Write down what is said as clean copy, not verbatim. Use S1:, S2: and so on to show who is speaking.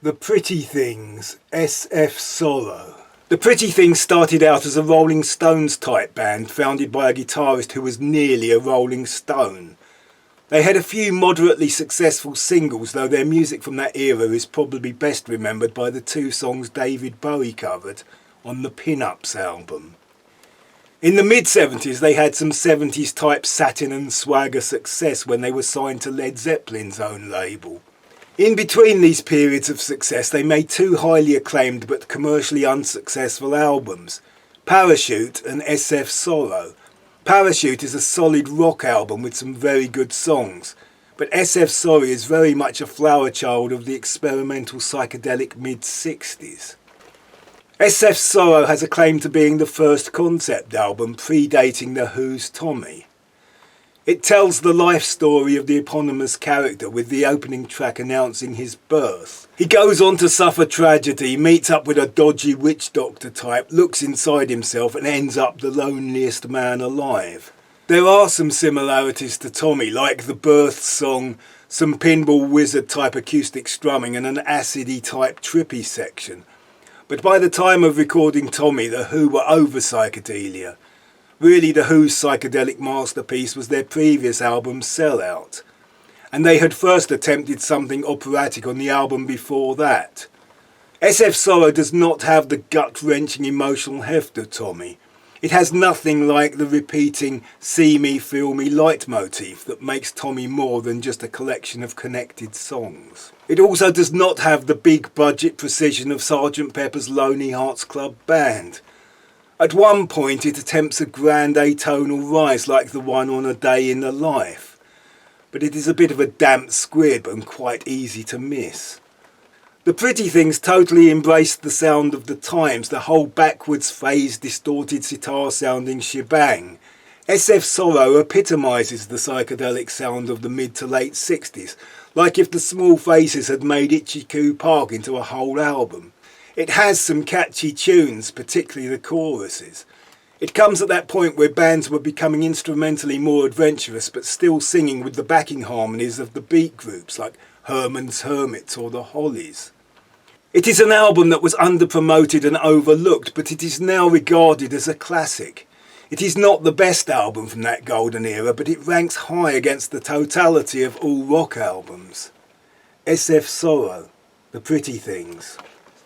S1: The Pretty Things, S.F. Sorrow. The Pretty Things started out as a Rolling Stones type band founded by a guitarist who was nearly a Rolling Stone. They had a few moderately successful singles, though their music from that era is probably best remembered by the two songs David Bowie covered on the Pin-Ups album. In the mid-70s they had some 70s type satin and swagger success when they were signed to Led Zeppelin's own label. In between these periods of success they made two highly acclaimed but commercially unsuccessful albums, Parachute and S.F. Sorrow. Parachute is a solid rock album with some very good songs, but S.F. Sorrow is very much a flower child of the experimental psychedelic mid-60s. S.F. Sorrow has a claim to being the first concept album predating The Who's Tommy. It tells the life story of the eponymous character, with the opening track announcing his birth. He goes on to suffer tragedy, meets up with a dodgy witch doctor type, looks inside himself and ends up the loneliest man alive. There are some similarities to Tommy, like the birth song, some pinball wizard type acoustic strumming and an acidy type trippy section. But by the time of recording Tommy, The Who were over psychedelia. Really, The Who's psychedelic masterpiece was their previous album Sellout, and they had first attempted something operatic on the album before that. S.F. Sorrow does not have the gut-wrenching emotional heft of Tommy. It has nothing like the repeating see me, feel me leitmotif that makes Tommy more than just a collection of connected songs. It also does not have the big budget precision of Sgt. Pepper's Lonely Hearts Club Band. At one point it attempts a grand atonal rise like the one on A Day in the Life, but it is a bit of a damp squib and quite easy to miss. The Pretty Things totally embraced the sound of the times, the whole backwards phased distorted sitar sounding shebang. S.F. Sorrow epitomises the psychedelic sound of the mid to late 60s, like if the Small Faces had made Itchy Park into a whole album. It has some catchy tunes, particularly the choruses. It comes at that point where bands were becoming instrumentally more adventurous but still singing with the backing harmonies of the beat groups like Herman's Hermits or the Hollies. It is an album that was under-promoted and overlooked, but it is now regarded as a classic. It is not the best album from that golden era, but it ranks high against the totality of all rock albums. S.F. Sorrow, The Pretty Things.